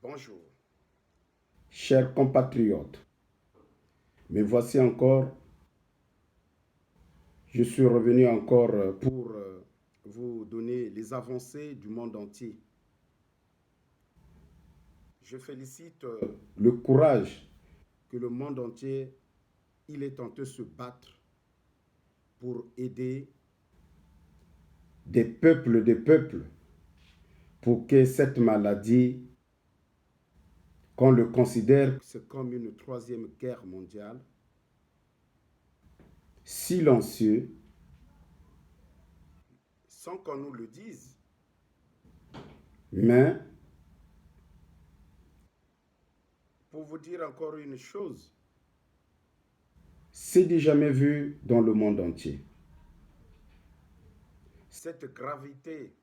Bonjour. Chers compatriotes, me voici encore, je suis revenu encore pour Vous donner les avancées du monde entier. Je félicite le courage que le monde entier, il est en train de se battre pour aider des peuples, pour que cette maladie, qu'on le considère c'est comme une troisième guerre mondiale, silencieux, sans qu'on nous le dise. mais Pour vous dire encore une chose, c'est du jamais vu dans le monde entier. cette gravité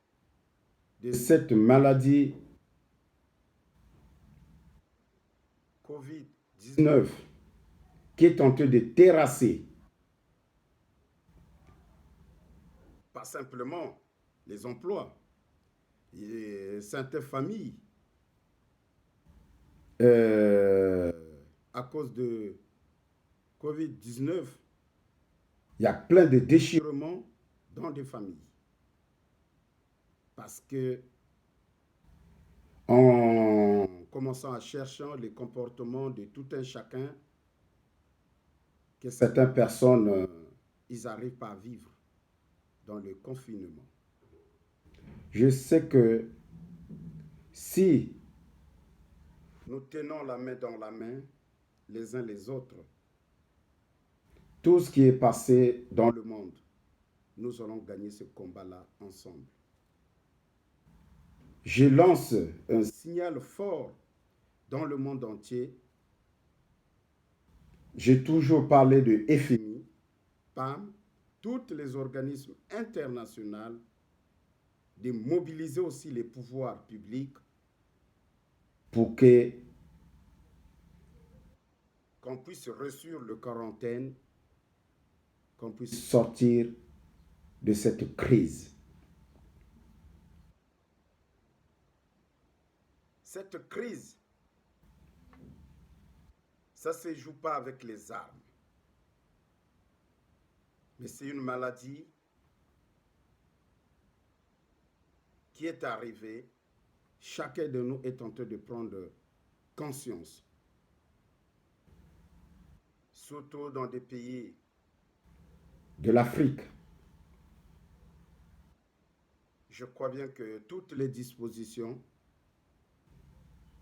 De cette maladie Covid-19 19 qui est en train de terrasser pas simplement les emplois, et certaines familles, euh, à cause de Covid-19, il y a plein de déchirements déchirement dans des familles. Parce que en commençant à chercher les comportements de tout un chacun, que certaines personnes. ils n'arrivent pas à vivre dans le confinement. Je sais que si Nous tenons la main dans la main, les uns les autres, tout ce qui est passé dans le monde, nous allons gagner ce combat-là ensemble. je lance un Signal fort dans le monde entier, j'ai toujours parlé de FMI, PAM, tous les organismes internationaux, de mobiliser aussi les pouvoirs publics pour que qu'on puisse réussir le quarantaine, qu'on puisse sortir de cette crise. Cette crise, ça ne se joue pas avec les armes. Mais c'est une maladie qui est arrivée. Chacun de nous est en train de prendre conscience. Surtout dans des pays De l'Afrique. Je crois bien que toutes les dispositions,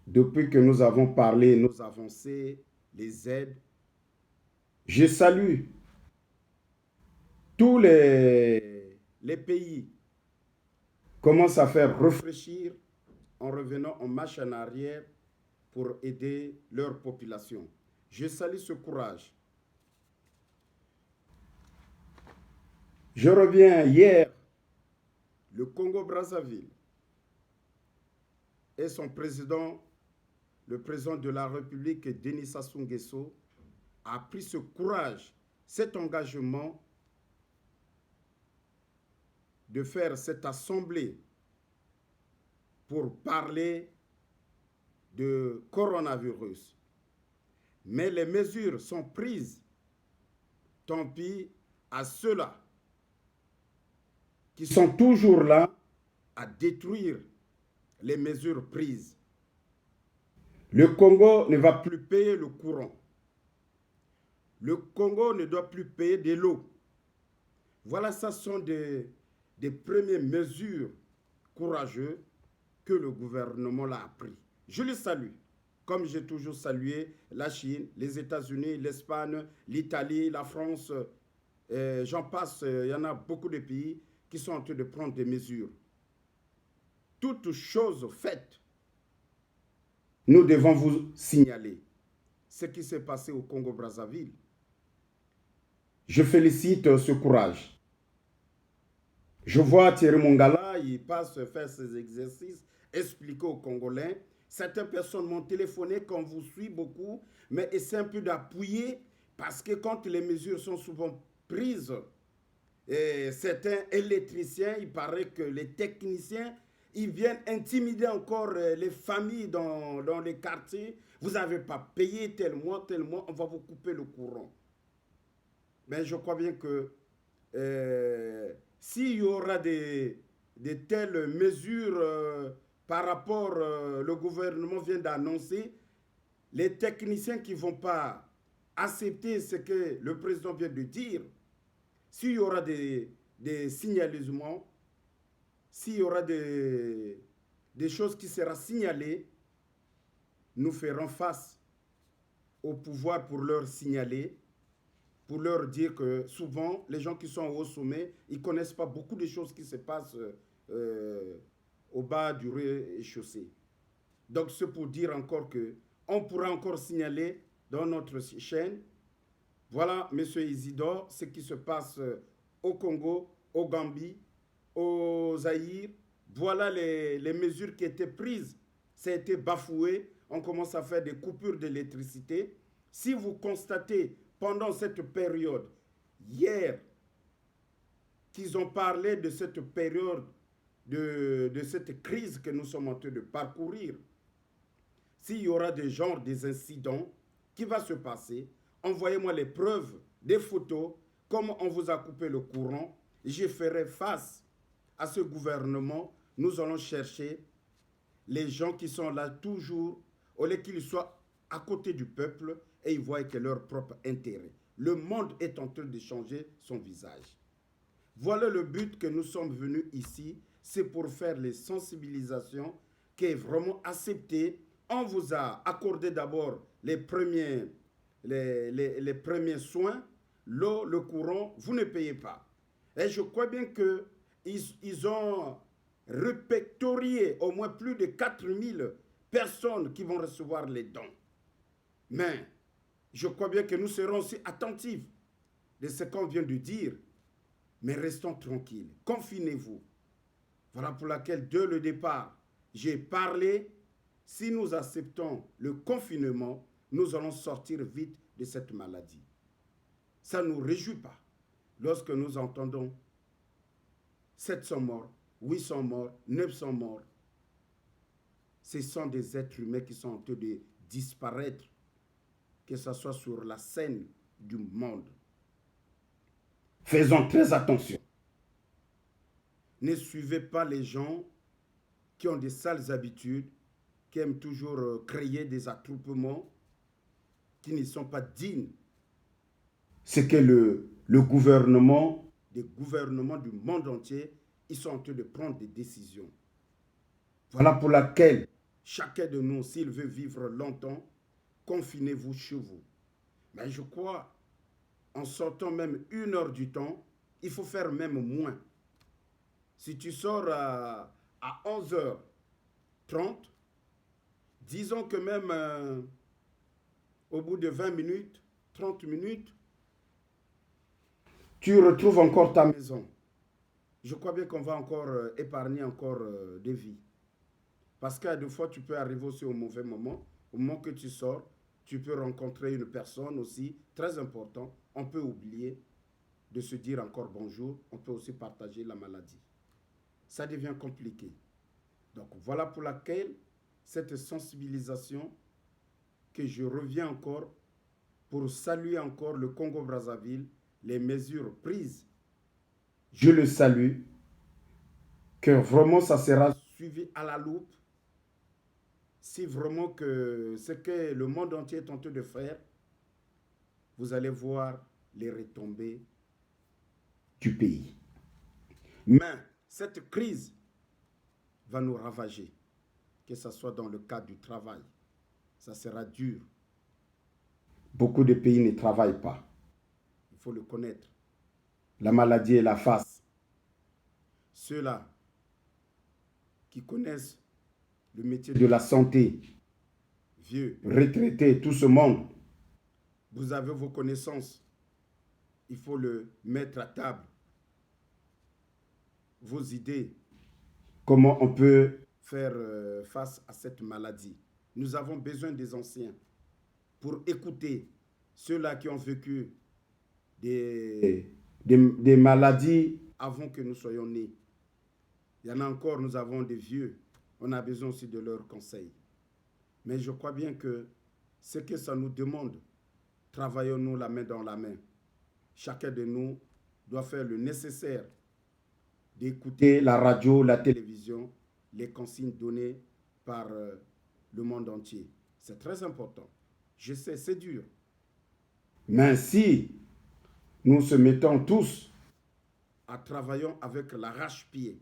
Depuis que nous avons parlé, nos avancées, les aides, je salue tous les pays commencent à faire réfléchir en revenant en marche en arrière pour aider leur population. Je salue ce courage. Je reviens hier, Le Congo-Brazzaville et son président, le président de la République, Denis Sassou Nguesso, a pris ce courage, cet engagement de faire cette assemblée pour parler de coronavirus. Mais les mesures sont prises. Tant pis à ceux-là qui sont toujours là à détruire les mesures prises. Le Congo ne va plus Plus payer le courant. Le Congo ne doit plus payer de l'eau. Voilà, ça sont des premières mesures courageuses que le gouvernement l'a pris. Je le salue, comme j'ai toujours salué la Chine, les États-Unis, l'Espagne, l'Italie, la France, j'en passe, il y en a beaucoup de pays qui sont en train de prendre des mesures. Toutes choses faites, nous devons vous signaler ce qui s'est passé au Congo-Brazzaville. Je félicite ce courage. Je vois Thierry Mongala, Là, il passe faire ses exercices, expliquer aux Congolais. Certaines personnes m'ont téléphoné, qu'on vous suit beaucoup, mais essaie un peu d'appuyer parce que quand les mesures sont souvent prises, et certains électriciens, il paraît que les techniciens, Ils viennent intimider encore les familles dans les quartiers. Vous n'avez pas payé tel mois, on va vous couper le courant. Mais je crois bien que s'il y aura de telles mesures par rapport, le gouvernement vient d'annoncer, les techniciens qui ne vont pas accepter ce que le président vient de dire, s'il y aura des signalements, s'il y aura des choses qui seront signalées, nous ferons face au pouvoir pour leur signaler, pour leur dire que souvent, les gens qui sont au sommet, ils ne connaissent pas beaucoup de choses qui se passent au bas du rez-de-chaussée. Donc, c'est pour dire encore que on pourra encore signaler dans notre chaîne. Voilà, M. Isidore, ce qui se passe au Congo, au Gambie, au Zaïre. Voilà les mesures qui étaient prises. Ça a été bafoué. On commence à faire des coupures d'électricité. Si vous constatez pendant cette période, hier, qu'ils ont parlé de cette période, de cette crise que nous sommes en train de parcourir, s'il y aura des incidents, qui va se passer, envoyez-moi les preuves, des photos, comment on vous a coupé le courant. Je ferai face à ce gouvernement. Nous allons chercher les gens qui sont là toujours, au lieu qu'ils soient à côté du peuple et ils voient que leur propre intérêt. Le monde est en train de changer son visage. Voilà le but que nous sommes venus ici, c'est pour faire les sensibilisations qui est vraiment accepté. On vous a accordé d'abord les premiers soins, l'eau, le courant, vous ne payez pas. Et je crois bien qu'ils ont répertorié au moins plus de 4000 personnes qui vont recevoir les dons. Mais je crois bien que nous serons aussi attentifs de ce qu'on vient de dire. Mais restons tranquilles, confinez-vous. Voilà pour laquelle, dès le départ, j'ai parlé. Si nous acceptons le confinement, nous allons sortir vite de cette maladie. Ça ne nous réjouit pas lorsque nous entendons 700 morts, 800 morts, 900 morts. Ce sont des êtres humains qui sont en train de disparaître, que ce soit sur la scène du monde. Faisons très attention. Ne suivez pas les gens qui ont des sales habitudes, qui aiment toujours créer des attroupements qui ne sont pas dignes. C'est que le gouvernement, des gouvernements du monde entier, ils sont en train de prendre des décisions. Voilà pour laquelle chacun de nous, s'il veut vivre longtemps, confinez-vous chez vous. Mais je crois, en sortant même 1 heure du temps, il faut faire même moins. Si tu sors à 11h30, disons que même au bout de 20 minutes, 30 minutes, tu retrouves encore ta maison. Je crois bien qu'on va encore épargner encore des vies. Parce qu'à deux fois, tu peux arriver aussi au mauvais moment. Au moment que tu sors, tu peux rencontrer une personne aussi, très important. On peut oublier de se dire encore bonjour. On peut aussi partager la maladie. Ça devient compliqué. Donc voilà pour laquelle cette sensibilisation que je reviens encore pour saluer encore le Congo-Brazzaville, les mesures prises. Je le salue, que vraiment ça sera suivi à la loupe. Si vraiment que ce que le monde entier est en train de faire, vous allez voir les retombées du pays. Mais cette crise va nous ravager, que ce soit dans le cadre du travail. Ça sera dur. Beaucoup de pays ne travaillent pas. Il faut le connaître. La maladie est la face. Ceux-là qui connaissent le métier de la santé, vieux, retraités, tout ce monde. Vous avez vos connaissances. Il faut le mettre à table. Vos idées. Comment on peut faire face à cette maladie. Nous avons besoin des anciens pour écouter ceux-là qui ont vécu des maladies avant que nous soyons nés. Il y en a encore, nous avons des vieux. On a besoin aussi de leurs conseils. Mais je crois bien que ce que ça nous demande, travaillons-nous la main dans la main. Chacun de nous doit faire le nécessaire d'écouter la radio, la télévision, les consignes données par le monde entier. C'est très important. Je sais, c'est dur. Mais si nous se mettons tous à travailler avec l'arrache-pied,